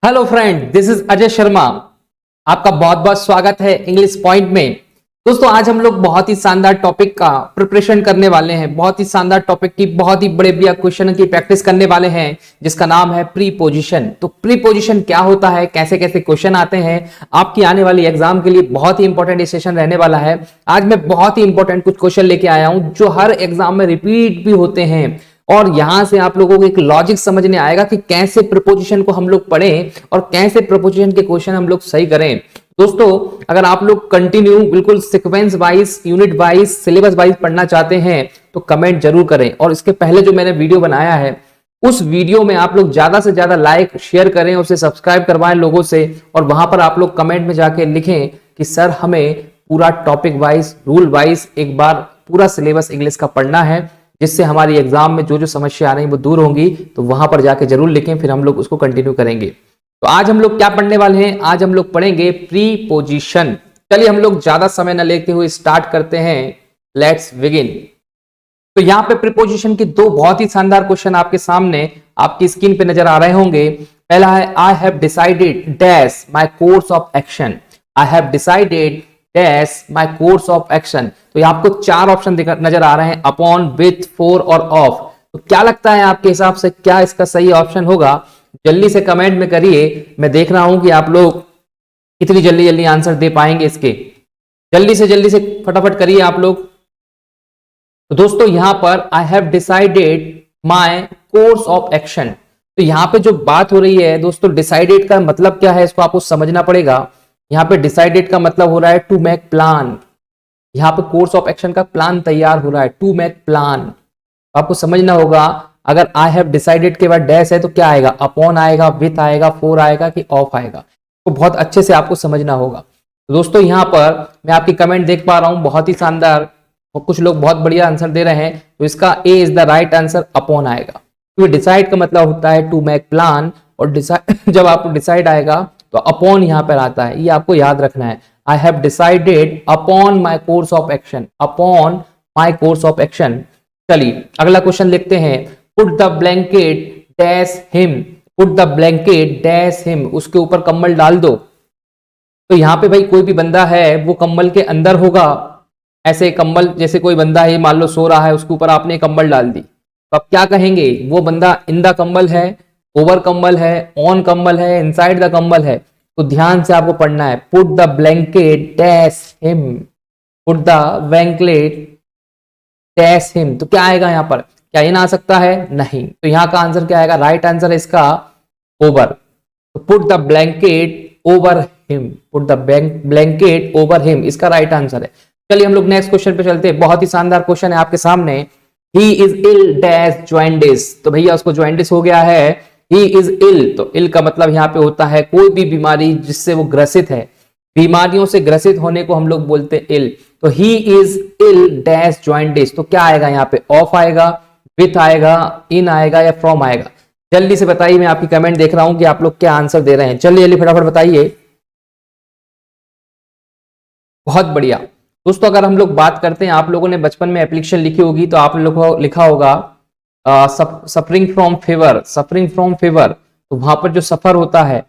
Hello friend, this is Ajay Sharma. आपका बहुत बहुत स्वागत है इंग्लिश पॉइंट में। दोस्तों, आज हम लोग बहुत ही शानदार टॉपिक का प्रिपरेशन करने वाले हैं। बहुत ही शानदार टॉपिक की बहुत ही बड़े बड़े क्वेश्चन की प्रैक्टिस करने वाले हैं, जिसका नाम है प्रीपोजिशन। तो प्रीपोजिशन क्या होता है, कैसे कैसे क्वेश्चन आते हैं, आपकी आने वाली एग्जाम के लिए बहुत ही इंपॉर्टेंट सेशन रहने वाला है। आज मैं बहुत ही इंपॉर्टेंट कुछ क्वेश्चन लेके आया हूं जो हर एग्जाम में रिपीट भी होते हैं, और यहां से आप लोगों को एक लॉजिक समझने आएगा कि कैसे प्रीपोजिशन को हम लोग पढ़ें और कैसे प्रीपोजिशन के क्वेश्चन हम लोग सही करें। दोस्तों, अगर आप लोग कंटिन्यू बिल्कुल sequence wise, unit wise, syllabus wise पढ़ना चाहते हैं तो कमेंट जरूर करें। और इसके पहले जो मैंने वीडियो बनाया है उस वीडियो में आप लोग ज्यादा से ज्यादा लाइक शेयर करें, उसे सब्सक्राइब करवाएं लोगों से, और वहां पर आप लोग कमेंट में जाके लिखें कि सर हमें पूरा टॉपिक वाइज, रूल वाइज एक बार पूरा सिलेबस इंग्लिश का पढ़ना है, जिससे हमारी एग्जाम में जो जो समस्या आ रही है वो दूर होंगी। तो वहां पर जाके जरूर लिखें, फिर हम लोग उसको कंटिन्यू करेंगे। तो आज हम लोग क्या पढ़ने वाले हैं? आज हम लोग पढ़ेंगे प्रीपोजिशन। चलिए हम लोग ज्यादा समय न लेते हुए स्टार्ट करते हैं। Let's begin. तो यहाँ पे प्रीपोजिशन के दो बहुत ही शानदार क्वेश्चन आपके सामने आपकी स्क्रीन पे नजर आ रहे होंगे। पहला है I have decided dash my course of action. I have decided dash my course of action. तो ये आपको चार ऑप्शन नजर आ रहे हैं, अपॉन, विथ, फॉर और ऑफ। तो क्या लगता है आपके हिसाब से क्या इसका सही ऑप्शन होगा? जल्दी से कमेंट में करिए। मैं देख रहा हूं कि आप लोग कितनी जल्दी जल्दी आंसर दे पाएंगे इसके। जल्दी से फटाफट करिए आप लोग। तो दोस्तों, यहां पर I have decided my course of action. तो यहां पे जो बात हो रही है दोस्तों, डिसाइडेड का मतलब क्या है इसको आपको समझना पड़ेगा। यहां पे डिसाइडेड का मतलब हो रहा है टू मेक प्लान। यहां पे कोर्स ऑफ एक्शन का प्लान तैयार हो रहा है, टू मेक प्लान। आपको समझना होगा, अगर आई हैव डिसाइडेड के बाद डैश है तो क्या आएगा? अपॉन आएगा, विथ आएगा, फॉर आएगा कि ऑफ आएगा? तो बहुत अच्छे से आपको समझना होगा। तो दोस्तों, यहां पर मैं आपकी कमेंट देख पा रहा हूं, बहुत ही शानदार, और कुछ लोग बहुत बढ़िया आंसर दे रहे हैं। तो इसका a is the right answer, upon आएगा। क्योंकि डिसाइड का मतलब होता है टू मेक प्लान, और डिसाइड जब आपको डिसाइड आएगा तो अपॉन यहां पर आता है, ये आपको याद रखना है। I have decided upon my course of action, upon my course of action। चलिए अगला क्वेश्चन लिखते हैं। Put the blanket dash him, put the blanket dash him। उसके ऊपर कंबल डाल दो। तो यहाँ पे भाई कोई भी बंदा है वो कंबल के अंदर होगा। ऐसे कंबल, जैसे कोई बंदा है मान लो सो रहा है, उसके ऊपर आपने कंबल डाल दी, तो आप क्या कहेंगे? वो बंदा इन द कंबल है, ओवर कंबल है, ऑन कंबल है, इनसाइड द कंबल है? तो ध्यान से आपको पढ़ना है, put the blanket dash him, put the blanket dash him. तो क्या आएगा यहाँ पर? क्या इन आ सकता है? नहीं। तो यहाँ का आंसर क्या आएगा? राइट आंसर है इसका ओवर। तो put the blanket over him, put the blanket over him, इसका राइट आंसर है। चलिए हम लोग नेक्स्ट क्वेश्चन पे चलते हैं। बहुत ही शानदार क्वेश्चन है आपके सामने। He is ill dash jaundice. तो भैया उसको जॉइंडिस हो गया है। He is ill। तो इल का मतलब यहाँ पे होता है कोई भी बीमारी जिससे वो ग्रसित है। बीमारियों से ग्रसित होने को हम लोग बोलते हैं इल। तो he is ill dash jaundice। तो क्या आएगा यहाँ पे? ऑफ आएगा, विथ आएगा, इन आएगा या फ्रॉम आएगा? जल्दी से बताइए। मैं आपकी कमेंट देख रहा हूं कि आप लोग क्या आंसर दे रहे हैं। जल्दी जल्दी फटाफट बताइए। बहुत बढ़िया। दोस्तों, अगर हम लोग बात करते हैं, आप लोगों ने बचपन में एप्लीकेशन लिखी होगी, तो आप लोगों को लिखा होगा suffering from fever, suffering from fever. तो वहां पर जो सफर होता है,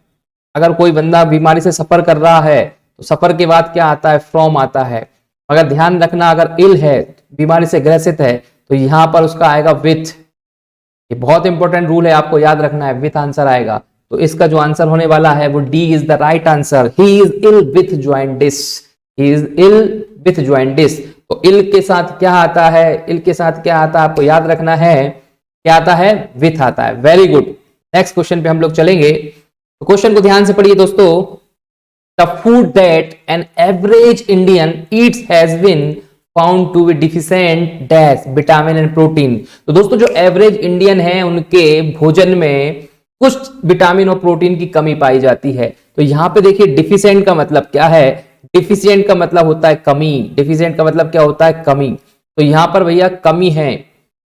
अगर कोई बंदा बीमारी से सफर कर रहा है तो सफर के बाद क्या आता है? फ्रॉम आता है। अगर ध्यान रखना, अगर इल है, बीमारी से ग्रसित है, तो यहां पर उसका आएगा विथ। ये बहुत इंपॉर्टेंट रूल है, आपको याद रखना है, विथ आंसर आएगा। तो इसका जो आंसर होने वाला है वो D is the right answer. He is ill with jaundice, he is ill with jaundice. तो इल के साथ क्या आता है? इल के साथ क्या आता है आपको याद रखना है, क्या आता है? विथ आता है। Very good. नेक्स्ट क्वेश्चन पे हम लोग चलेंगे। तो क्वेश्चन को ध्यान से पढ़िए दोस्तों। The food that an average Indian eats has been found to be deficient dash vitamin and protein. तो दोस्तों, जो एवरेज इंडियन है उनके भोजन में कुछ विटामिन और प्रोटीन की कमी पाई जाती है। तो यहाँ पे देखिए, डिफिशिएंट का मतलब क्या है? डिफिशिएंट का मतलब होता है कमी। डिफिशिएंट का मतलब क्या होता है? कमी। तो यहाँ पर भैया कमी है,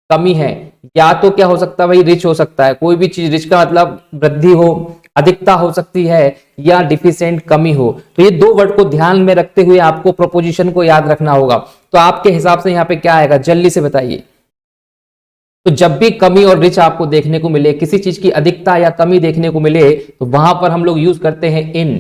कमी है। या तो क्या हो सकता है भाई? रिच हो सकता है। कोई भी चीज, रिच का मतलब वृद्धि हो, अधिकता हो सकती है, या डिफिशिएंट कमी हो। तो ये दो वर्ड को ध्यान में रखते हुए आपको प्रपोजिशन को याद रखना होगा। तो आपके हिसाब से यहाँ पे क्या आएगा? जल्दी से बताइए। तो जब भी कमी और रिच आपको देखने को मिले, किसी चीज की अधिकता या कमी देखने को मिले, तो वहां पर हम लोग यूज करते हैं इन।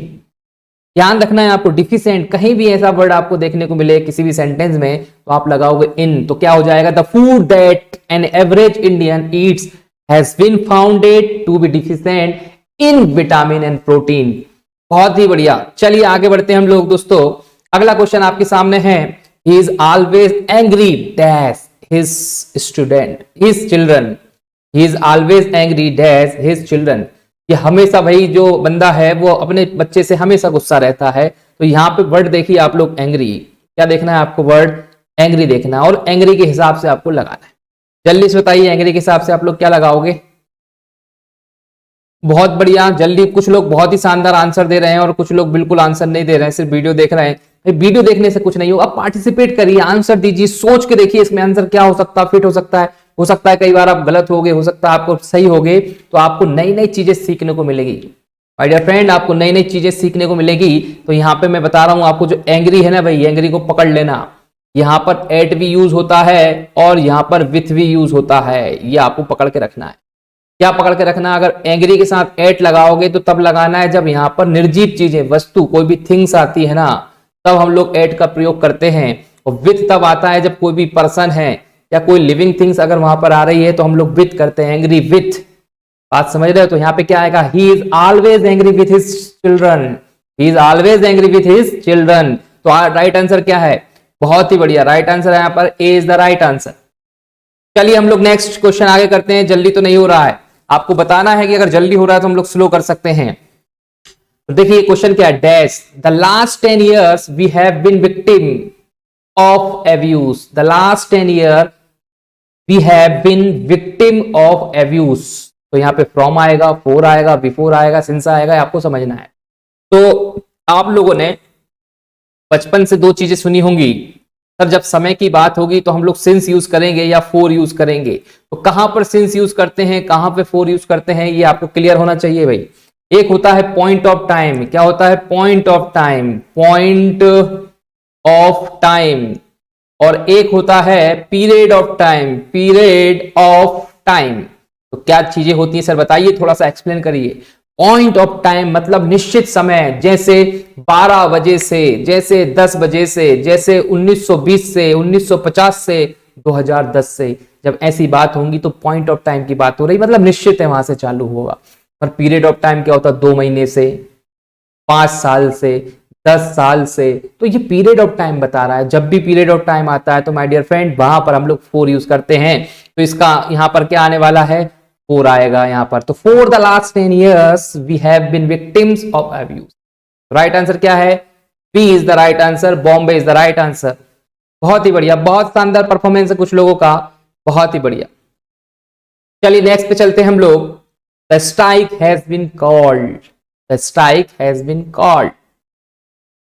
ध्यान रखना है आपको, डिफिशिएंट कहीं भी ऐसा वर्ड आपको देखने को मिले किसी भी सेंटेंस में, तो आप लगाओगे इन। तो क्या हो जाएगा, the food that an average Indian eats has been founded to be deficient in vitamin and protein. बहुत ही बढ़िया। चलिए आगे बढ़ते हैं हम लोग दोस्तों। अगला क्वेश्चन आपके सामने है, he is always angry dash his student his children. He is always angry dash his children. ये हमेशा भाई जो बंदा है वो अपने बच्चे से हमेशा गुस्सा रहता है। तो यहाँ पे वर्ड देखिए आप लोग एंग्री, क्या देखना है आपको, वर्ड एंग्री देखना है और एंग्री के हिसाब से आपको लगाना है। जल्दी से बताइए एंग्री के हिसाब से आप लोग क्या लगाओगे। बहुत बढ़िया, जल्दी। कुछ लोग बहुत ही शानदार आंसर दे रहे हैं और कुछ लोग बिल्कुल आंसर नहीं दे रहे हैं, सिर्फ वीडियो देख रहे हैं। वीडियो देखने से कुछ नहीं होगा, पार्टिसिपेट करिए, आंसर दीजिए, सोच के देखिए इसमें आंसर क्या हो सकता है, फिट हो सकता है कई बार आप गलत होगे, हो सकता है आपको सही होगे। तो आपको नई नई चीजें सीखने को मिलेगी माय डियर फ्रेंड, आपको नई नई चीजें सीखने को मिलेगी। तो यहाँ पे मैं बता रहा हूं आपको, जो एंग्री है ना भाई, एंग्री को पकड़ लेना। यहाँ पर एट भी यूज होता है और यहाँ पर विथ भी यूज होता है, ये आपको पकड़ के रखना है। क्या पकड़ के रखना, अगर एंग्री के साथ एट लगाओगे तो तब लगाना है जब यहाँ पर निर्जीव चीजें, वस्तु, कोई भी थिंग्स आती है ना, तब हम लोग एट का प्रयोग करते हैं। और विथ तब आता है जब कोई भी पर्सन है या कोई लिविंग थिंग्स अगर वहां पर आ रही है तो हम लोग विथ करते हैं, एंग्री विथ। बात समझ रहे हो। तो यहाँ पे क्या आएगा, he is always angry with his children. He is always angry with his children. तो राइट आंसर क्या है, बहुत ही बढ़िया, राइट आंसर है यहाँ पर ए इज द राइट आंसर। चलिए हम लोग नेक्स्ट क्वेश्चन आगे करते हैं। जल्दी तो नहीं हो रहा है, आपको बताना है कि अगर जल्दी हो रहा है तो हम लोग स्लो कर सकते हैं। तो देखिए क्वेश्चन क्या है, dash the last 10 years we have been victim of abuse. The last 10 years we have been victim of abuse. तो यहाँ पे फ्रॉम आएगा, फोर आएगा, बिफोर आएगा, सिंस आएगा, आपको समझना है। तो आप लोगों ने बचपन से दो चीजें सुनी होंगी, तब जब समय की बात होगी तो हम लोग सिंस यूज करेंगे या फोर यूज करेंगे। तो कहां पर सिंस यूज करते हैं, कहां पे फोर यूज करते हैं, ये आपको क्लियर होना चाहिए भाई। एक होता है पॉइंट ऑफ टाइम, क्या होता है, point of time, point of time. और एक होता है period of time, period of time. तो क्या चीजें होती हैं सर बताइए, थोड़ा सा एक्सप्लेन करिए। पॉइंट ऑफ टाइम मतलब निश्चित समय, जैसे 12 बजे से, जैसे 10 बजे से, जैसे 1920 से, 1950 से, 2010 से। जब ऐसी बात होंगी तो पॉइंट ऑफ टाइम की बात हो रही, मतलब निश्चित है, वहां से चालू होगा। पर पीरियड ऑफ टाइम क्या होता है, 2 महीने से, 5 साल से, 10 साल से। तो ये पीरियड ऑफ टाइम बता रहा है। जब भी पीरियड ऑफ टाइम आता है तो माय डियर फ्रेंड वहां पर हम लोग फोर यूज करते हैं। तो इसका यहां पर क्या आने वाला है, फोर आएगा यहां पर। तो for the last 10 years we have been victims of abuse. Right answer क्या है, B is the right answer, Bombay is the right answer. बहुत ही बढ़िया, बहुत शानदार परफॉर्मेंस है कुछ लोगों का, बहुत ही बढ़िया। चलिए नेक्स्ट पे चलते हैं हम लोग। The strike has been called, the strike has been called.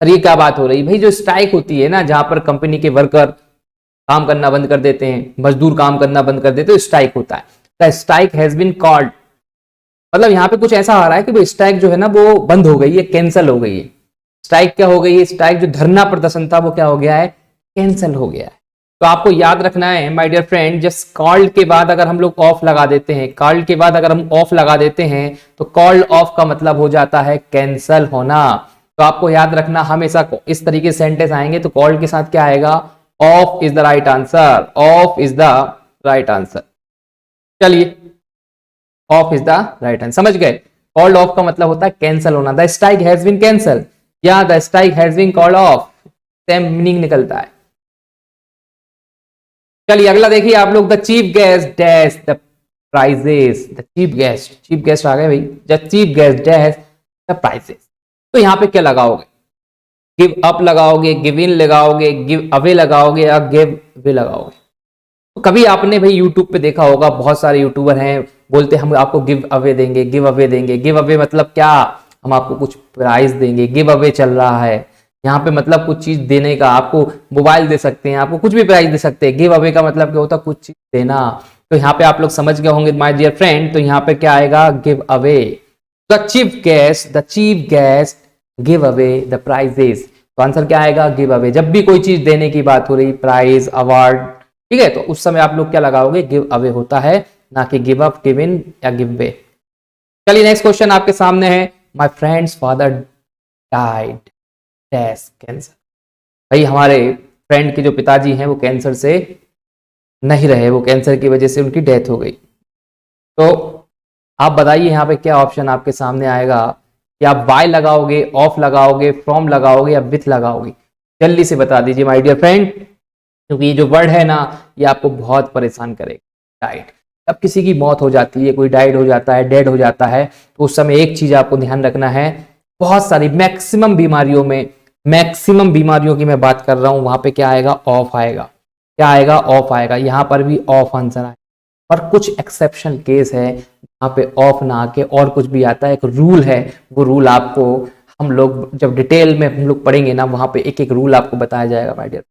Sir ये क्या बात हो रही भाई, जो स्ट्राइक होती है ना, जहां पर कंपनी के वर्कर काम करना बंद कर देते हैं, मजदूर काम करना बंद कर देते हैं, स्ट्राइक होता है। The strike has been called मतलब यहाँ पे कुछ ऐसा आ रहा है कि भाई स्ट्राइक जो है ना वो बंद हो गई है, कैंसिल हो गई है। स्ट्राइक क्या हो गई है, स्ट्राइक जो धरना प्रदर्शन था वो क्या हो गया है, कैंसिल हो गया है। तो आपको याद रखना है my dear friend, just called के बाद अगर हम लोग ऑफ लगा देते हैं, कॉल्ड के बाद अगर हम ऑफ लगा देते हैं तो कॉल्ड ऑफ का मतलब हो जाता है कैंसिल होना। तो आपको याद रखना हमेशा इस तरीके से सेंटेंस आएंगे तो कॉल्ड के साथ क्या आएगा, off is the right answer, off is the right answer. चलिए off is the right answer, समझ गए। कॉल्ड ऑफ का मतलब होता है कैंसिल होना। The strike has been cancel या the strike has been called off, same meaning निकलता है। चलिए अगला देखिए आप लोग, the chief guest dash the prizes. The chief guest आ गए भाई, the chief guest dash the prizes. तो यहां पे क्या लगाओगे, गिव अप लगाओगे, गिव इन लगाओगे, गिव अवे लगाओगे या गिव वे लगाओगे। तो कभी आपने भाई यूट्यूब पे देखा होगा, बहुत सारे यूट्यूबर हैं बोलते हम आपको गिव अवे देंगे, गिव अवे देंगे। गिव अवे मतलब क्या, हम आपको कुछ प्राइज देंगे। गिव अवे चल रहा है यहाँ पे, मतलब कुछ चीज देने का, आपको मोबाइल दे सकते हैं, आपको कुछ भी प्राइज दे सकते हैं। गिव अवे का मतलब क्या होता है, कुछ चीज देना। तो यहाँ पे आप लोग समझ गए होंगे माय डियर फ्रेंड। तो यहाँ पे क्या आएगा, give away. The chief guest give away the prizes. तो आंसर क्या आएगा, गिव अवे। जब भी कोई चीज देने की बात हो रही, प्राइज, अवार्ड, ठीक है, तो उस समय आप लोग क्या लगाओगे, गिव अवे होता है, ना कि गिव अप, गिव इन या गिव वे। चलिए नेक्स्ट क्वेश्चन आपके सामने है, my friends father died dash cancer. भाई हमारे फ्रेंड के जो पिताजी हैं वो कैंसर से नहीं रहे, वो कैंसर की वजह से उनकी डेथ हो गई। तो आप बताइए यहाँ पे क्या ऑप्शन आपके सामने आएगा, कि आप बाय लगाओगे, ऑफ लगाओगे, फ्रॉम लगाओगे या विथ लगाओगे? जल्दी से बता दीजिए माय डियर फ्रेंड, क्योंकि ये जो वर्ड है ना ये आपको बहुत परेशान करेगा। डाइड, अब किसी की मौत हो जाती है, कोई डाइड हो जाता है, डेड हो जाता है, तो उस समय एक चीज आपको ध्यान रखना है, बहुत सारी मैक्सिमम बीमारियों में, मैक्सिमम बीमारियों की मैं बात कर रहा हूं, वहां पे क्या आएगा, ऑफ आएगा। क्या आएगा, ऑफ आएगा। यहां पर भी ऑफ आंसर आएगा, और कुछ एक्सेप्शन केस है जहाँ पे ऑफ ना आके और कुछ भी आता है। एक रूल है, वो रूल आपको हम लोग जब डिटेल में हम लोग पढ़ेंगे ना, वहां पे एक एक रूल आपको बताया जाएगा माय डियर।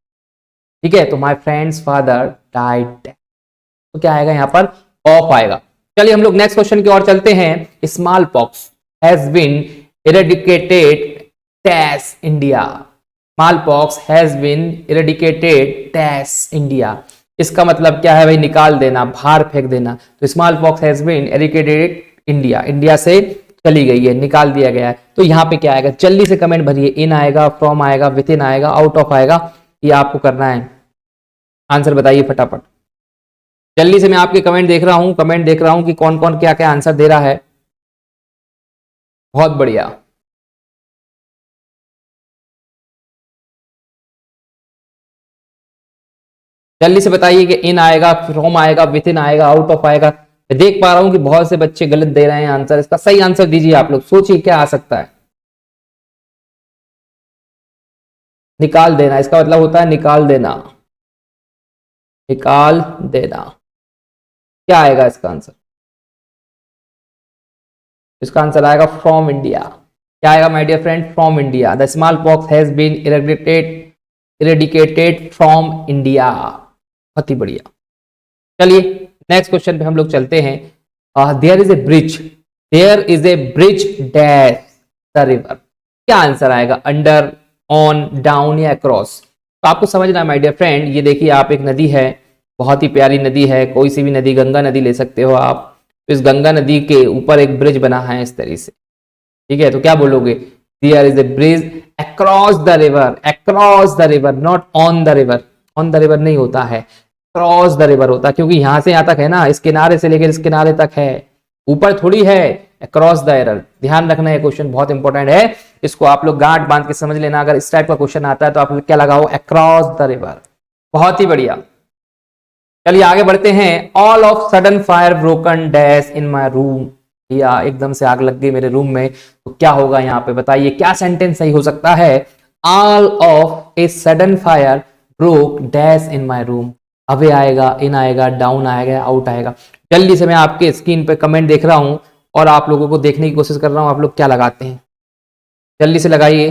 ठीक है, तो माय फ्रेंड्स फादर डाइड, तो क्या आएगा यहाँ पर, ऑफ आएगा। चलिए हम लोग नेक्स्ट क्वेश्चन की ओर चलते हैं। Small pox has been eradicated dash India. Small pox has been eradicated dash India. इसका मतलब क्या है भाई, निकाल देना, बाहर फेंक देना। तो small pox has been eradicated India, India से चली गई है, निकाल दिया गया है। तो यहाँ पे क्या आएगा, जल्दी से कमेंट भरिए, इन आएगा, फ्रॉम आएगा, विद इन आएगा, आउट ऑफ आएगा, ये आपको करना है। आंसर बताइए फटाफट, जल्दी से। मैं आपके कमेंट देख रहा हूं, कमेंट देख रहा हूं कि कौन कौन क्या क्या आंसर दे रहा है। बहुत बढ़िया, जल्दी से बताइए कि इन आएगा, फ्रॉम आएगा, विथ इन आएगा, आउट ऑफ आएगा। मैं देख पा रहा हूं कि बहुत से बच्चे गलत दे रहे हैं आंसर। इसका सही आंसर दीजिए आप लोग, सोचिए क्या आ सकता है। निकाल देना, इसका मतलब होता है निकाल देना, निकाल देना। क्या आएगा इसका आंसर, इसका आंसर आएगा फ्रॉम इंडिया। क्या आएगा my dear friend, from India. The small pox has been eradicated from India. बहुत ही बढ़िया। चलिए नेक्स्ट क्वेश्चन पे हम लोग चलते हैं। There is a bridge, there is a bridge dash the river. क्या आंसर आएगा, अंडर, ऑन, डाउन या अक्रॉस? तो आपको समझना है माय डियर फ्रेंड, ये देखिए आप, एक नदी है, बहुत ही प्यारी नदी है, कोई सी भी नदी, गंगा नदी ले सकते हो आप। तो इस गंगा नदी के ऊपर एक ब्रिज बना है इस तरीके से, ठीक है। तो क्या बोलोगे, there is a bridge across the river, across the river, not on the river. On the river नहीं होता है, क्रॉस द रिवर होता है, क्योंकि यहां से यहां तक है ना, इस किनारे से लेकर इस किनारे तक है, ऊपर थोड़ी है। अक्रॉस द रिवर, ध्यान रखना है, क्वेश्चन बहुत इंपॉर्टेंट है, इसको आप लोग गांठ बांध के समझ लेना। अगर इस टाइप का क्वेश्चन आता है तो आप लोग क्या लगाओ, अक्रॉस द रिवर। बहुत ही बढ़िया। चलिए आगे बढ़ते हैं। All of sudden fire broken dash in my room. या एकदम से आग लग गई मेरे रूम में, तो क्या होगा यहाँ पे, बताइए क्या सेंटेंस सही हो सकता है। All of a sudden fire broke dash in my room. Away आएगा, इन आएगा, डाउन आएगा, आउट आएगा। जल्दी से मैं आपके स्क्रीन पे कमेंट देख रहा हूं और आप लोगों को देखने की कोशिश कर रहा हूं, आप लोग क्या लगाते हैं, जल्दी से लगाइए।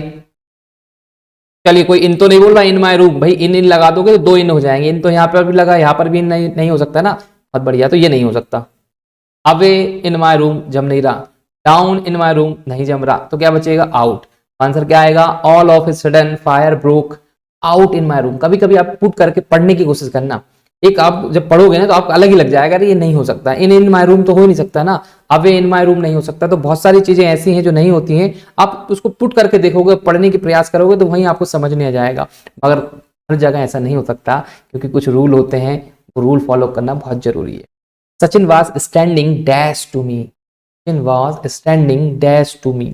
चलिए कोई इन तो नहीं बोल रहा, इन माय रूम। भाई इन इन लगा दोगे तो दो इन हो जाएंगे, इन तो यहाँ पर भी लगा, यहाँ पर भी इन नहीं हो सकता ना। बहुत बढ़िया, तो ये नहीं हो सकता। अवे इन माय रूम जम नहीं रहा, डाउन इन माय रूम नहीं जम रहा, तो क्या बचेगा, आउट। आंसर क्या आएगा, all of a sudden fire broke out in my room. कभी कभी आप पुट करके पढ़ने की कोशिश करना, एक आप जब पढ़ोगे ना तो आपको अलग ही लग जाएगा, ये नहीं हो सकता, इन माय रूम तो हो नहीं सकता ना, अवे इन माय रूम नहीं हो सकता। तो बहुत सारी चीजें ऐसी हैं जो नहीं होती हैं, आप उसको पुट करके देखोगे, पढ़ने की प्रयास करोगे तो वहीं आपको समझ में आ जाएगा। मगर हर जगह ऐसा नहीं हो सकता, क्योंकि कुछ रूल होते हैं, वो रूल फॉलो करना बहुत जरूरी है। Sachin was standing dash to me, Sachin was standing dash to me.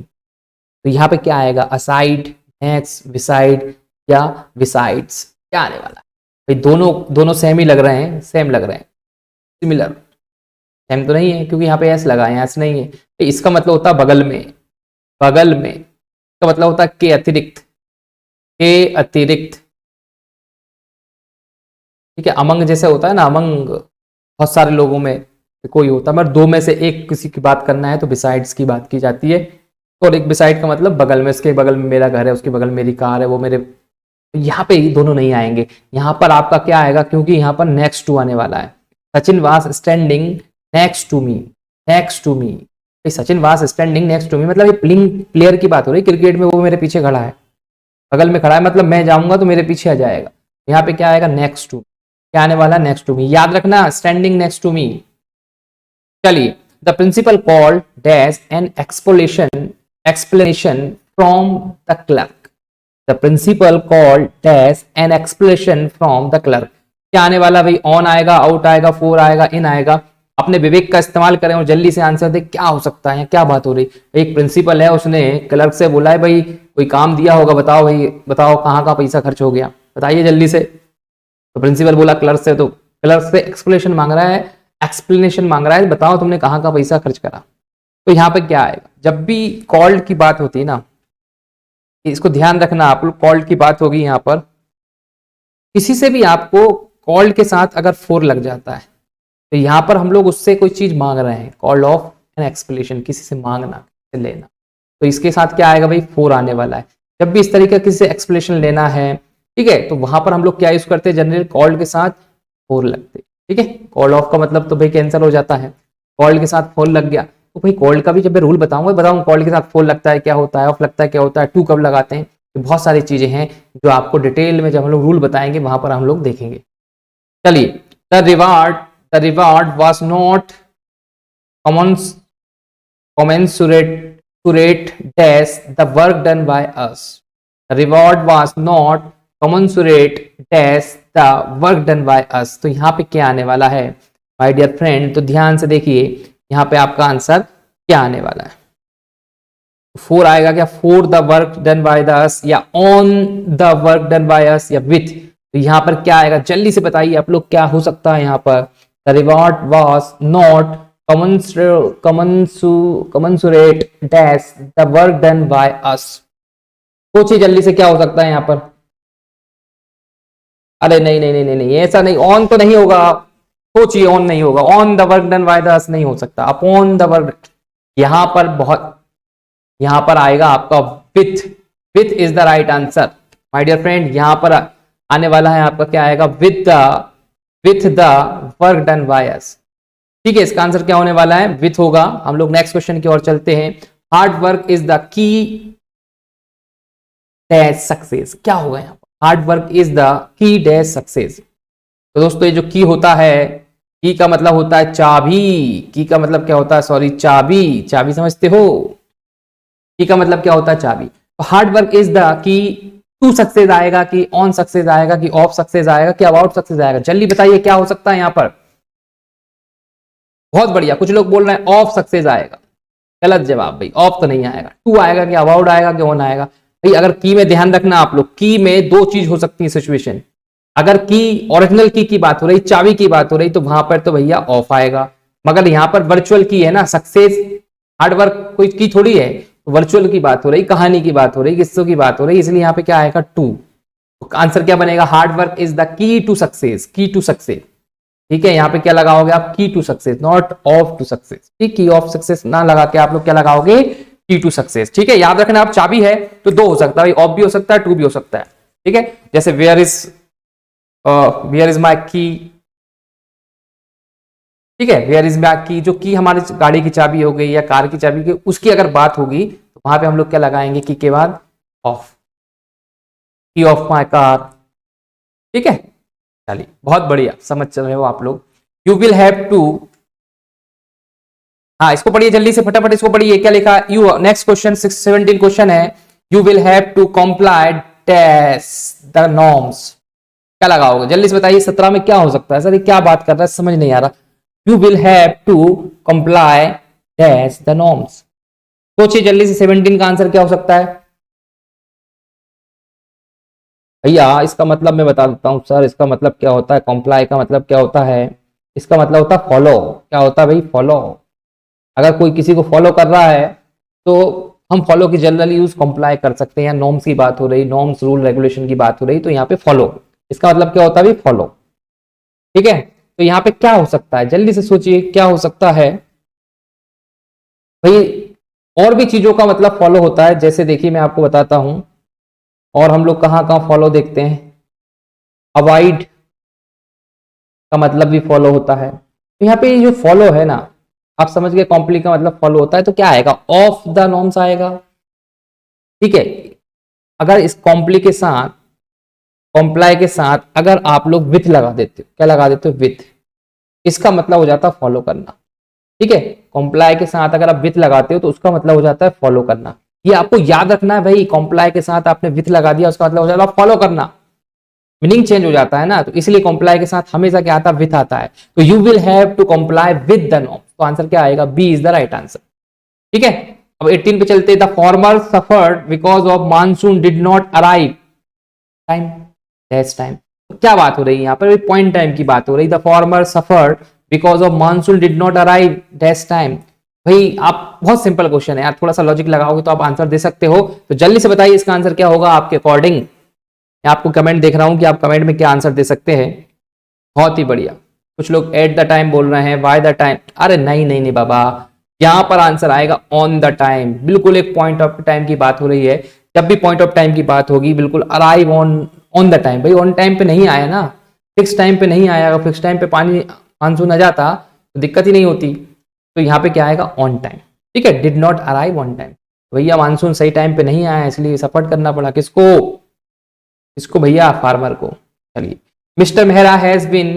तो यहाँ पे क्या आएगा, असाइड, नेक्स्ट, बिसाइड या बिसाइड्स, क्या आने वाला है भाई? दोनों सेम ही लग रहे हैं, सेम लग रहे हैं, सिमिलर। सेम तो नहीं है क्योंकि यहाँ पे एस लगा है, एस नहीं है। तो इसका मतलब होता है बगल में, बगल में, इसका मतलब होता है के अतिरिक्त, के अतिरिक्त, ठीक है। अमंग जैसे होता है ना, अमंग बहुत सारे लोगों में कोई होता है, मगर दो में से एक किसी की बात करना है तो बिसाइड्स की बात की जाती है। और एक बिसाइड का मतलब बगल में, इसके बगल में मेरा घर है, उसके बगल में मेरी कार है, वो मेरे, यहाँ पे दोनों नहीं आएंगे। यहाँ पर आपका क्या आएगा, क्योंकि यहाँ पर नेक्स्ट टू आने वाला है। Sachin was standing next to me, next to me. Sachin was standing next to me मतलब ये प्लेयर की बात हो रही है क्रिकेट में, वो मेरे पीछे खड़ा है, बगल में खड़ा है, मतलब मैं जाऊंगा तो मेरे पीछे आ जाएगा। यहाँ पे क्या आएगा, नेक्स्ट टू। क्या आने वाला, नेक्स्ट टू मी, याद रखना स्टैंडिंग नेक्स्ट टू मी। चलिए, the principal called dash an explanation from the clerk. The principal called dash an explanation from the clerk. क्या आने वाला भाई, ऑन आएगा, आउट आएगा, फोर आएगा, इन आएगा। अपने विवेक का इस्तेमाल करें और जल्दी से आंसर दे, क्या हो सकता है, क्या बात हो रही। एक प्रिंसिपल है, उसने क्लर्क से बोला है भाई कोई काम दिया होगा, बताओ भाई, बताओ कहाँ का पैसा खर्च हो गया, बताइए जल्दी से। तो प्रिंसिपल बोला क्लर्क से, तो क्लर्क से एक्सप्लेनेशन मांग रहा है, एक्सप्लेनेशन मांग रहा है, बताओ तुमने कहाँ का पैसा खर्च करा। तो यहाँ पे क्या आएगा, जब भी कॉल्ड की बात होती है ना, इसको ध्यान रखना आप लोग, कॉल्ड की बात होगी यहाँ पर, किसी से भी आपको कॉल्ड के साथ अगर फोर लग जाता है तो यहाँ पर हम लोग उससे कोई चीज मांग रहे हैं, कॉल्ड ऑफ एन एक्सप्लेनेशन, किसी से मांगना, किसी से लेना, तो इसके साथ क्या आएगा भाई, फोर आने वाला है। जब भी इस तरीके का किसी से एक्सप्लेनेशन लेना है, ठीक है, तो वहां पर हम लोग क्या यूज करते हैं, जनरली कॉल्ड के साथ फोर लगते हैं, ठीक है। कॉल्ड ऑफ का मतलब तो भाई कैंसिल हो जाता है, कॉल्ड के साथ फोर लग गया, तो भाई कॉल्ड का भी जब मैं रूल बताऊंगा, बताऊंगा कॉल्ड के साथ फोर लगता है क्या होता है, ऑफ लगता है क्या होता है, टू कब लगाते हैं, तो बहुत सारी चीजें हैं जो आपको डिटेल में जब हम लोग रूल बताएंगे वहां पर हम लोग देखेंगे। चलिए, the reward was not commensurate dash the work done by us. The reward was not commensurate dash the work done by us. तो यहाँ पे क्या आने वाला है माय डियर फ्रेंड, तो ध्यान से देखिए यहाँ पे आपका आंसर क्या आने वाला है। फोर आएगा क्या, for the work done by us, या on the work done by us, या विथ। तो यहाँ पर क्या आएगा, जल्दी से बताइए आप लोग, क्या हो सकता है यहाँ पर। The reward was not commensurate dash the work done by us। सोचिए जल्दी से क्या हो सकता है यहाँ पर। अरे नहीं नहीं नहीं नहीं नहीं, ऐसा नहीं, ऑन तो नहीं होगा, सोचिए ऑन नहीं होगा, on the work done by अस नहीं हो सकता, अपॉन द वर्क। यहाँ पर बहुत, यहाँ पर आएगा आपका with, with is the right answer my dear friend. यहाँ पर आने वाला है आपका क्या आएगा, with the work done by us, ठीक है। इसका आंसर क्या होने वाला है, विथ होगा। हम लोग नेक्स्ट क्वेश्चन की ओर चलते हैं। हार्ड वर्क इज द की डैश सक्सेस, क्या होगा यहाँ पर, हार्ड वर्क इज द की डैश सक्सेस। तो दोस्तों ये जो की होता है, की का मतलब होता है चाबी, की का मतलब क्या होता है, सॉरी चाबी, चाबी समझते हो, की का मतलब क्या होता है चाबी। तो hard work is the key to success आएगा, कि ऑन सक्सेस आएगा, कि ऑफ सक्सेस आएगा, कि अबाउट सक्सेस आएगा, जल्दी बताइए क्या हो सकता है यहाँ पर। बहुत बढ़िया, कुछ लोग बोल रहे हैं ऑफ सक्सेस आएगा, गलत जवाब भाई, ऑफ तो नहीं आएगा, टू आएगा, कि अबाउट आएगा, कि ऑन आएगा। भाई अगर की में ध्यान रखना आप लोग, की में दो चीज हो सकती है सिचुएशन। अगर की ओरिजिनल की बात हो रही, चाबी की बात हो रही, तो वहां पर तो भैया ऑफ आएगा। मगर यहाँ पर वर्चुअल की है ना, सक्सेस हार्ड वर्क कोई की थोड़ी है, वर्चुअल की बात हो रही, कहानी की बात हो रही, किस्सों की बात हो रही, इसलिए यहाँ पे क्या आएगा, टू। आंसर क्या बनेगा, hard work is the key to success, key to success, ठीक है। यहाँ पे क्या लगाओगे आप, key to success, not of to success, ठीक। की ऑफ सक्सेस ना लगा के आप लोग क्या लगाओगे, की टू सक्सेस, ठीक है। याद रखना आप, चाबी है तो दो हो सकता है, ऑफ भी हो सकता है, टू भी हो सकता है, ठीक है। जैसे वेयर इज माई की, ठीक है, वेयर इज माई की, जो की हमारी गाड़ी की चाबी हो गई या कार की चाबी की, उसकी अगर बात होगी तो वहां पे हम लोग क्या लगाएंगे, की के बाद ऑफ, की ऑफ माई कार, ठीक है। चलिए बहुत बढ़िया, समझ चल रहे हो आप लोग। यू विल हैव टू, हाँ इसको पढ़िए जल्दी से, फटाफट इसको पढ़िए, क्या लिखा है। यू, नेक्स्ट क्वेश्चन 17 क्वेश्चन है। You will have to comply dash the norms, क्या लगाओगे जल्दी से बताइए। 17 में क्या हो सकता है सर, ये क्या बात कर रहा है, समझ नहीं आ रहा। You will have to comply dash the norms, सोचिए जल्दी से 17 का आंसर क्या हो सकता है भैया। इसका मतलब मैं बता देता हूं सर, इसका मतलब क्या होता है, कंप्लाई का मतलब क्या होता है, इसका मतलब होता है फॉलो। क्या होता है भाई, फॉलो। अगर कोई किसी को फॉलो कर रहा है तो हम फॉलो की जनरली यूज कंप्लाई कर सकते हैं। नॉर्म्स की बात हो रही, नॉर्म्स रूल रेगुलेशन की बात हो रही, तो यहाँ पे फॉलो, इसका मतलब क्या होता है भाई, फॉलो, ठीक है। तो यहाँ पे क्या हो सकता है, जल्दी से सोचिए क्या हो सकता है भाई। और भी चीजों का मतलब फॉलो होता है, जैसे देखिए मैं आपको बताता हूं, और हम लोग कहाँ कहाँ फॉलो देखते हैं। अवॉइड का मतलब भी फॉलो होता है। तो यहाँ पे जो फॉलो है ना, आप समझ गए, कॉम्प्ली का मतलब फॉलो होता है, तो क्या आएगा, ऑफ द नॉर्म्स आएगा, ठीक है। अगर इस कॉम्प्ली के साथ कॉम्प्लाई के साथ अगर आप लोग विथ लगा देते हो, क्या लगा देते हो? विथ। इसका मतलब हो जाता है फॉलो करना। ठीक है, कॉम्प्लाई के साथ अगर आप विथ लगाते हो तो उसका मतलब हो जाता है फॉलो करना। ये आपको याद रखना है भाई, कॉम्प्लाई के साथ आपने विथ लगा दिया उसका मतलब हो जाता है फॉलो करना, मीनिंग चेंज हो जाता है ना। तो इसलिए कॉम्प्लाई के साथ हमेशा क्या आता है? विथ आता है। तो you will have to comply with the norm. तो आंसर क्या आएगा? B is the right answer. ठीक है, अब 18 पे चलते। The former suffered because of monsoon did not arrive time, that's time. क्या बात हो रही है यहाँ पर? पॉइंट टाइम की बात हो रही। The former suffered because of monsoon did not arrive that's time. भाई आप, बहुत सिंपल क्वेश्चन है यार, थोड़ा सा लॉजिक लगाओगे तो आप आंसर दे सकते हो। तो जल्दी से बताइए इसका आंसर क्या होगा आपके अकॉर्डिंग। मैं आपको कमेंट देख रहा हूं कि आप कमेंट में क्या आंसर दे सकते हैं। बहुत ही बढ़िया। कुछ लोग एट द टाइम बोल रहे हैं, बाय द टाइम। अरे नहीं नहीं नहीं बाबा, यहां पर आंसर आएगा ऑन द टाइम। बिल्कुल एक पॉइंट ऑफ टाइम की बात हो रही है। जब भी पॉइंट ऑफ टाइम की बात होगी बिल्कुल अराइव ऑन द टाइम। भाई ऑन टाइम पे नहीं आया ना, फिक्स टाइम पे नहीं आया। अगर फिक्स टाइम पे पानी मानसून आ जाता तो दिक्कत ही नहीं होती। तो यहाँ पे क्या आएगा? On time. ठीक है, did not arrive on time. भैया मानसून सही टाइम पे नहीं आया इसलिए सफर करना पड़ा। किसको? इसको भैया, फार्मर को। चलिए, mister Mehra has been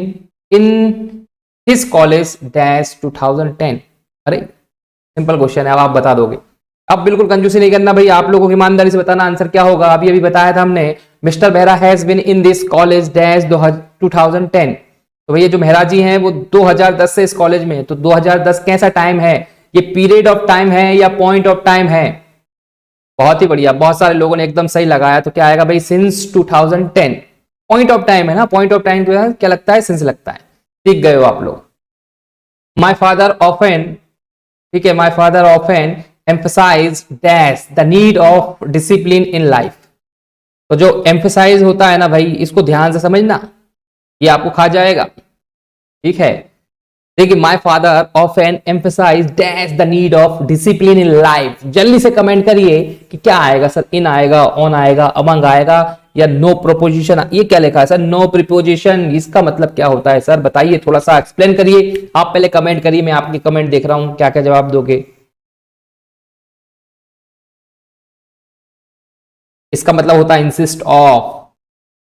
in his college dash 2010। अरे सिंपल क्वेश्चन है, अब आप बता दोगे। अब बिल्कुल कंजूसी नहीं करना भाई, आप लोगों की ईमानदारी से बताना आंसर क्या होगा। अभी अभी बताया था हमने, mister Mehra has been in this college dash 2010। तो भैया जो मेहरा जी हैं वो 2010 से इस कॉलेज में है। तो 2010 कैसा टाइम है? ये पीरियड ऑफ टाइम है या पॉइंट ऑफ टाइम है? बहुत ही बढ़िया, बहुत सारे लोगों ने एकदम सही लगाया। तो क्या आएगा भाई? सिंस 2010। पॉइंट ऑफ टाइम है ना, पॉइंट ऑफ टाइम तो क्या लगता है? सिंस लगता है। ठीक गए हो आप लोग। माई फादर ऑफन, ठीक है, my father often emphasize dash the need of discipline in life. तो जो एम्फसाइज होता है ना भाई, इसको ध्यान से समझना, ये आपको खा जाएगा। ठीक है, देखिए, my father often emphasize dash the need of discipline in life. जल्दी से कमेंट करिए कि क्या आएगा सर। इन आएगा, ऑन आएगा, अमंग आएगा, या नो प्रोपोजिशन। ये क्या लिखा है सर? No preposition. इसका मतलब क्या होता है सर? बताइए, थोड़ा सा एक्सप्लेन करिए। आप पहले कमेंट करिए, मैं आपके कमेंट देख रहा हूं, क्या क्या जवाब दोगे। इसका मतलब होता है इंसिस्ट ऑफ।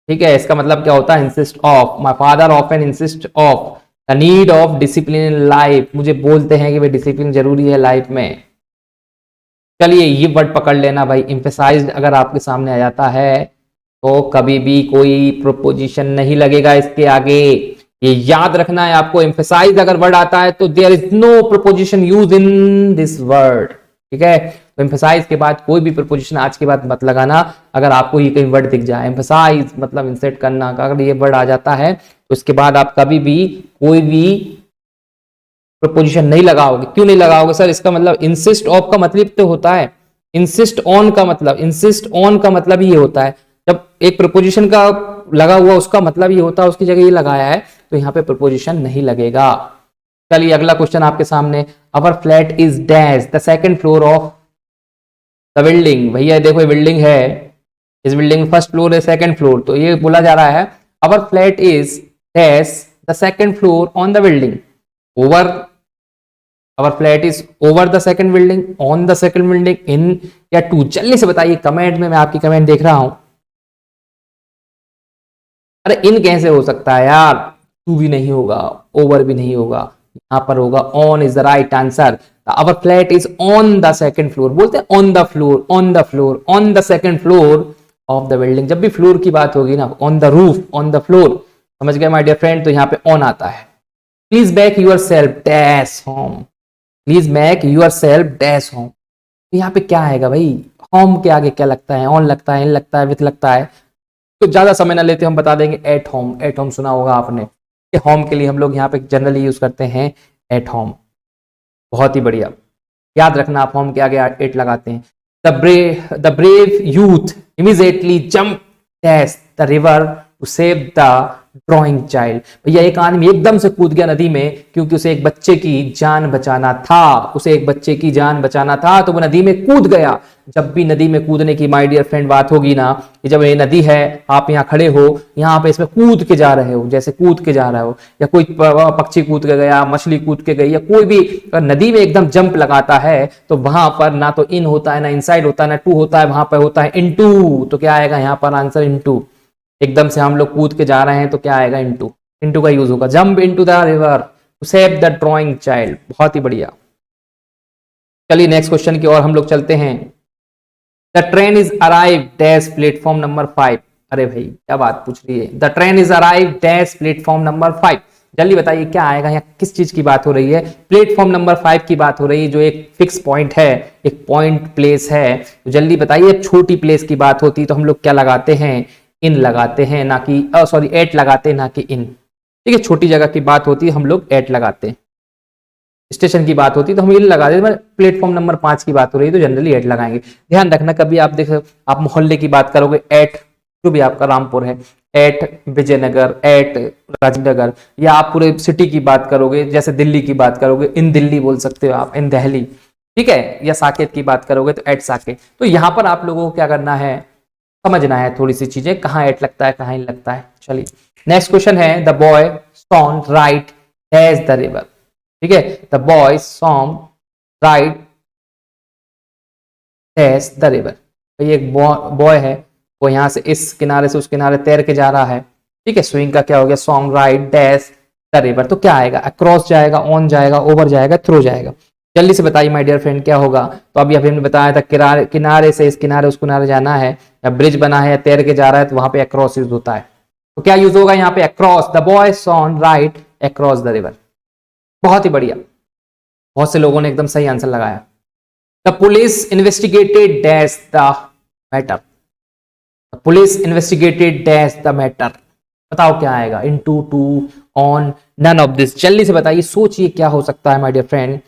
ठीक है, इसका मतलब क्या होता है? Insist of. My father often insist of the need of discipline in life. मुझे बोलते हैं कि भाई डिसिप्लिन जरूरी है लाइफ में। चलिए, ये वर्ड पकड़ लेना भाई, एम्फेसाइज्ड अगर आपके सामने आ जाता है तो कभी भी कोई प्रोपोजिशन नहीं लगेगा इसके आगे। ये याद रखना है आपको। एम्फेसाइज अगर वर्ड आता है तो there is no proposition use in this word. ठीक है, तो एम्फेसाइज के बाद कोई भी प्रोपोजिशन आज के बाद मत लगाना। अगर आपको ये कहीं वर्ड दिख जाए, एम्फेसाइज मतलब इंसर्ट करना, अगर ये वर्ड आ जाता है तो उसके बाद आप कभी भी कोई भी प्रोपोजिशन नहीं लगाओगे। क्यों नहीं लगाओगे सर? इसका मतलब इंसिस्ट ऑफ का मतलब तो होता है इंसिस्ट ऑन का मतलब, इंसिस्ट ऑन का मतलब ही ये होता है। जब एक प्रोपोजिशन का लगा हुआ उसका मतलब ये होता है, उसकी जगह ये लगाया है तो यहाँ पे प्रोपोजिशन नहीं लगेगा। चलिए, अगला क्वेश्चन आपके सामने। Our flat is dash the second floor of the building. भैया देखो ये बिल्डिंग है, इस बिल्डिंग में फर्स्ट फ्लोर है, सेकंड फ्लोर। तो ये बोला जा रहा है our flat is dash the second floor on the building. Over, our flat is over the second building, on the second building, in या टू। जल्दी से बताइए कमेंट में, मैं आपकी कमेंट देख रहा हूं। अरे इन कैसे हो सकता है यार? टू भी नहीं होगा, ओवर भी नहीं होगा, यहां पर होगा on is the right answer. Our flat is on the second floor. बोलते हैं on the floor, on the floor, on the second floor of the building. जब भी फ्लोर की बात होगी ना, on the roof, on the floor, समझ गए माय डियर फ्रेंड? तो यहाँ पे ऑन आता है। Please back yourself dash home, please make yourself dash home. यहाँ पे क्या आएगा भाई? होम के आगे क्या लगता है? ऑन लगता है, इन लगता है, विथ लगता है। तो ज्यादा समय ना लेते हम बता देंगे एट होम। एट होम सुना होगा आपने, कि होम के लिए हम लोग यहाँ पे जनरली यूज करते हैं एट होम। बहुत ही बढ़िया, याद रखना आप होम के आगे एट लगाते हैं। The brave youth immediately jump dash the river to save the drowning child. भैया एक आदमी एकदम से कूद गया नदी में क्योंकि उसे एक बच्चे की जान बचाना था। उसे एक बच्चे की जान बचाना था तो वो नदी में कूद गया। जब भी नदी में कूदने की माय डियर फ्रेंड बात होगी ना, कि जब ये नदी है, आप यहाँ खड़े हो, यहाँ पे इसमें कूद के जा रहे हो, जैसे कूद के जा रहे हो, या कोई पक्षी कूद के गया, मछली कूद के गई, या कोई भी नदी में एकदम जंप लगाता है तो वहां पर ना तो इन होता है, ना इनसाइड होता है, ना टू होता है, वहां पर होता है इनटू। तो क्या आएगा यहाँ पर आंसर? इनटू। एकदम से हम लोग कूद के जा रहे हैं तो क्या आएगा, इनटू। इनटू का यूज होगा, jump into the river to save the drowning child. बहुत ही बढ़िया। चलिए नेक्स्ट क्वेश्चन की ओर हम लोग चलते हैं। The train is arrive dash platform number 5। अरे भाई क्या बात पूछ रही है, the train is arrive dash platform number 5। जल्दी बताइए क्या आएगा, यहाँ किस चीज की बात हो रही है, प्लेटफॉर्म नंबर 5 की बात हो रही है, जो एक फिक्स पॉइंट है, एक पॉइंट प्लेस है। तो जल्दी बताइए, छोटी प्लेस की बात होती तो हम लोग क्या लगाते हैं, इन लगाते हैं, ना कि सॉरी एट लगाते हैं, ना कि इन। ठीक है, छोटी जगह की बात होती है हम लोग एट लगाते हैं, स्टेशन की बात होती है तो हम इन लगा देते। प्लेटफॉर्म नंबर 5 की बात हो रही है तो जनरली एट लगाएंगे। ध्यान रखना, कभी आप देखो आप मोहल्ले की बात करोगे एट, जो भी आपका रामपुर है, एट विजयनगर, एट राजनगर, या आप पूरे सिटी की बात करोगे, जैसे दिल्ली की बात करोगे, इन दिल्ली बोल सकते हो आप, इन दिल्ली। ठीक है, या साकेत की बात करोगे तो एट साकेत। तो यहाँ पर आप लोगों को क्या करना है, समझना है थोड़ी सी चीजें, कहाँ एट लगता है कहाँ इन लगता है। चलिए नेक्स्ट क्वेश्चन है, the boy swam right has the river. ठीक है, the boy swam right has the river. तो ये एक बॉय है, वो यहाँ से इस किनारे से उस किनारे तैर के जा रहा है। ठीक है, स्विंग का क्या हो गया, song right dash the river. तो क्या आएगा, अक्रॉस जाएगा, ऑन जाएगा, ओवर जाएगा, थ्रू जाएगा। जल्दी से बताइए माय डियर फ्रेंड क्या होगा। तो अभी हमने बताया था किनारे से इस किनारे उस किनारे जाना है, या ब्रिज बना है या तैर के जा रहा है तो वहां पे अक्रॉस यूज होता है। तो क्या यूज होगा यहाँ पे, across. The boy swam right across the river. बहुत ही बढ़िया, बहुत से लोगों ने एकदम सही आंसर लगाया। The police investigated dash the matter. Police investigated dash the matter. बताओ क्या आएगा, into, to, on, none of this. जल्दी से बताइए, सोचिए क्या हो सकता है माय डियर फ्रेंड।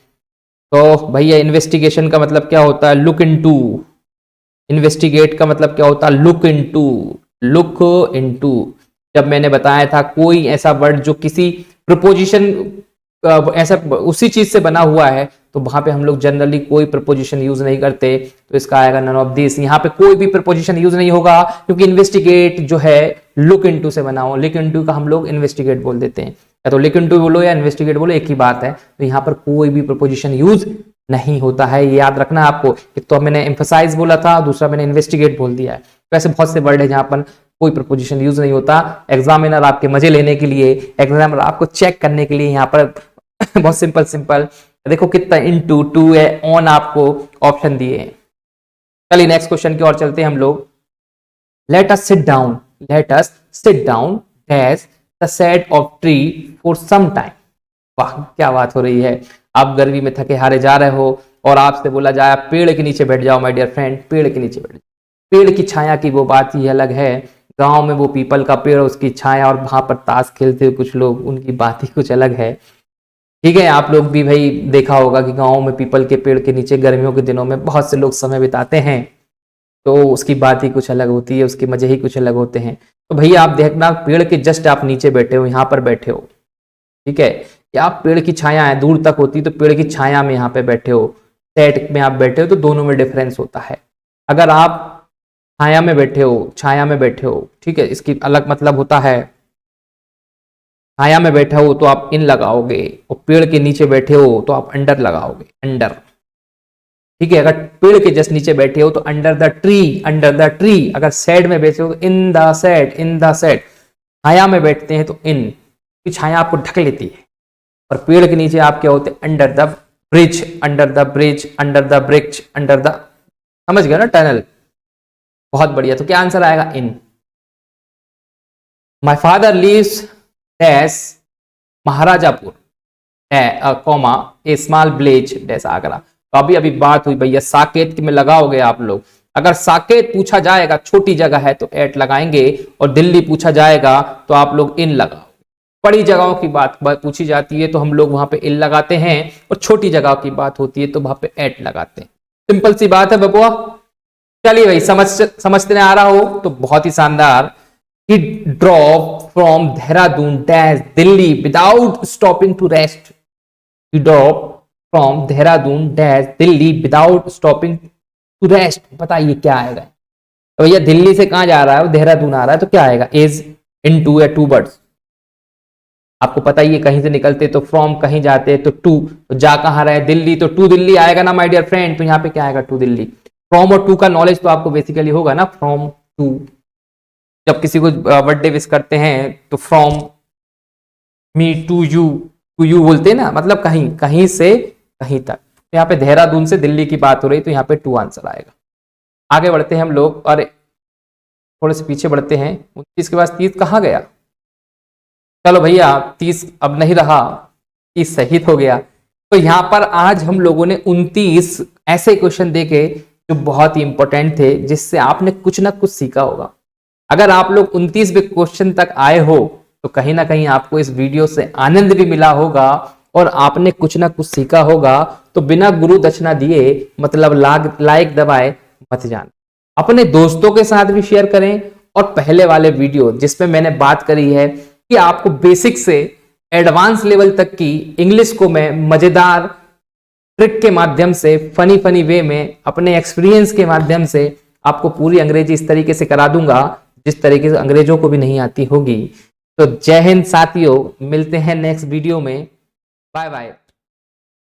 तो भैया इन्वेस्टिगेशन का मतलब क्या होता है, लुक इनटू। इन्वेस्टिगेट का मतलब क्या होता है, लुक इनटू। लुक इनटू, जब मैंने बताया था कोई ऐसा वर्ड जो किसी प्रपोजिशन ऐसा उसी चीज से बना हुआ है, तो वहां पे हम लोग जनरली कोई प्रपोजिशन यूज नहीं करते, तो इसका आएगा नन ऑफ दिस। यहाँ पे कोई भी प्रपोजिशन यूज नहीं होगा, क्योंकि इन्वेस्टिगेट जो है लुक इनटू से बना हुआ। लुक इनटू का हम लोग इन्वेस्टिगेट बोल देते हैं, या तो लुक इनटू बोलो या इन्वेस्टिगेट बोलो, एक ही बात है। तो यहाँ पर कोई भी प्रपोजिशन यूज नहीं होता है, ये याद रखना आपको। एक तो मैंने एम्फसाइज बोला था, दूसरा मैंने इन्वेस्टिगेट बोल दिया है। वैसे बहुत से वर्ड है जहां पर कोई प्रपोजिशन यूज नहीं होता। एग्जामिनर आपके मजे लेने के लिए, एग्जामिनर आपको चेक करने के लिए यहाँ पर बहुत सिंपल सिंपल देखो कितना इनटू, टू है, ऑन आपको ऑप्शन दिए हैं। चलिए नेक्स्ट क्वेश्चन की ओर चलते हैं हम लोग। Let us sit down, let us sit down dash the shade of tree for some time. वाह क्या बात हो रही है, आप गर्मी में थके हारे जा रहे हो और आपसे बोला जाए पेड़ के नीचे बैठ जाओ माय डियर फ्रेंड, पेड़ के नीचे बैठ जाओ। पेड़ की छाया की वो बात ही अलग है। गांव में वो पीपल का पेड़, उसकी छाया, और वहां पर ताश खेलते हुए कुछ लोग, उनकी बात ही कुछ अलग है। ठीक है, आप लोग भी भाई देखा होगा कि गांव में पीपल के पेड़ के नीचे गर्मियों के दिनों में बहुत से लोग समय बिताते हैं, तो उसकी बात ही कुछ अलग होती है, उसके मजे ही कुछ अलग होते हैं। तो भैया आप देखना, पेड़ के जस्ट आप नीचे बैठे हो, यहाँ पर बैठे हो। ठीक है, या आप पेड़ की छाया है दूर तक होती, तो पेड़ की छाया में यहाँ पे बैठे हो, सेट में आप बैठे हो, तो दोनों में डिफरेंस होता है। अगर आप छाया में बैठे हो, छाया में बैठे हो, ठीक है, इसकी अलग मतलब होता है। छाया में बैठे हो तो आप इन लगाओगे, और पेड़ के नीचे बैठे हो तो आप अंडर लगाओगे, अंडर। ठीक है, अगर पेड़ के जस्ट नीचे बैठे हो तो under the tree, under the tree. अगर सेड में बैठे हो तो in the shade, in the shade. छाया में बैठते हैं तो इन, की छाया आपको ढक लेती है। और पेड़ के नीचे आप क्या होते हैं, under the bridge, under the bridge, under the bridge, under the, समझ गए ना, टनल। बहुत बढ़िया, तो क्या आंसर आएगा, in. My father lives dash Maharajapur comma a small village dash Agra. तो अभी अभी बात हुई भैया साकेत में लगाओगे आप लोग। अगर साकेत पूछा जाएगा, छोटी जगह है तो एट लगाएंगे, और दिल्ली पूछा जाएगा तो आप लोग इन लगाओ। बड़ी जगहों की बात पूछी जाती है तो हम लोग वहां पे इन लगाते हैं, और छोटी जगह की बात होती है तो वहां पे एट लगाते हैं। सिंपल सी बात है बबुआ। चलिए भाई समझते आ रहा हो तो बहुत ही शानदार। He drove from Dehradun dash Delhi without stopping to rest. He drove from Dehradun dash Delhi without stopping to rest. बताइए क्या आएगा। तो भैया दिल्ली से कहां जा रहा है, वो देहरादून आ रहा है, तो क्या आएगा, इज इन टू या टू वर्ड्स। आपको पता ही है, कहीं से निकलते तो फ्रॉम, कहीं जाते तो टू, तो जा कहां रहा है, दिल्ली, तो टू दिल्ली आएगा ना माय डियर फ्रेंड। तो यहाँ पे क्या आएगा, टू दिल्ली। फ्रॉम और टू का नॉलेज तो आपको बेसिकली होगा ना, फ्रॉम टू। जब किसी को बर्थडे विश करते हैं तो फ्रॉम मी टू यू बोलते हैं ना, मतलब कहीं कहीं से कहीं तक। यहाँ पे देहरादून से दिल्ली की बात हो रही तो यहाँ पे टू आंसर आएगा। आगे बढ़ते हैं हम लोग, और थोड़े से पीछे बढ़ते हैं। 29 के बाद 30 कहाँ गया? चलो भैया 30 अब नहीं रहा, 30 सही हो गया। तो यहाँ पर आज हम लोगों ने 29 ऐसे क्वेश्चन देखे जो बहुत ही इंपॉर्टेंट थे, जिससे आपने कुछ ना कुछ सीखा होगा। अगर आप लोग 29वें क्वेश्चन तक आए हो तो कहीं ना कहीं आपको इस वीडियो से आनंद भी मिला होगा और आपने कुछ ना कुछ सीखा होगा। तो बिना गुरु दक्षिणा दिए, मतलब लाइक दबाए मत जाना, अपने दोस्तों के साथ भी शेयर करें। और पहले वाले वीडियो जिसमें मैंने बात करी है कि आपको बेसिक से एडवांस लेवल तक की इंग्लिश को मैं मजेदार ट्रिक के माध्यम से, फनी वे में, अपने एक्सपीरियंस के माध्यम से आपको पूरी अंग्रेजी इस तरीके से करा दूंगा जिस तरीके से अंग्रेजों को भी नहीं आती होगी। तो जय हिंद साथियों, मिलते हैं नेक्स्ट वीडियो में। Bye bye.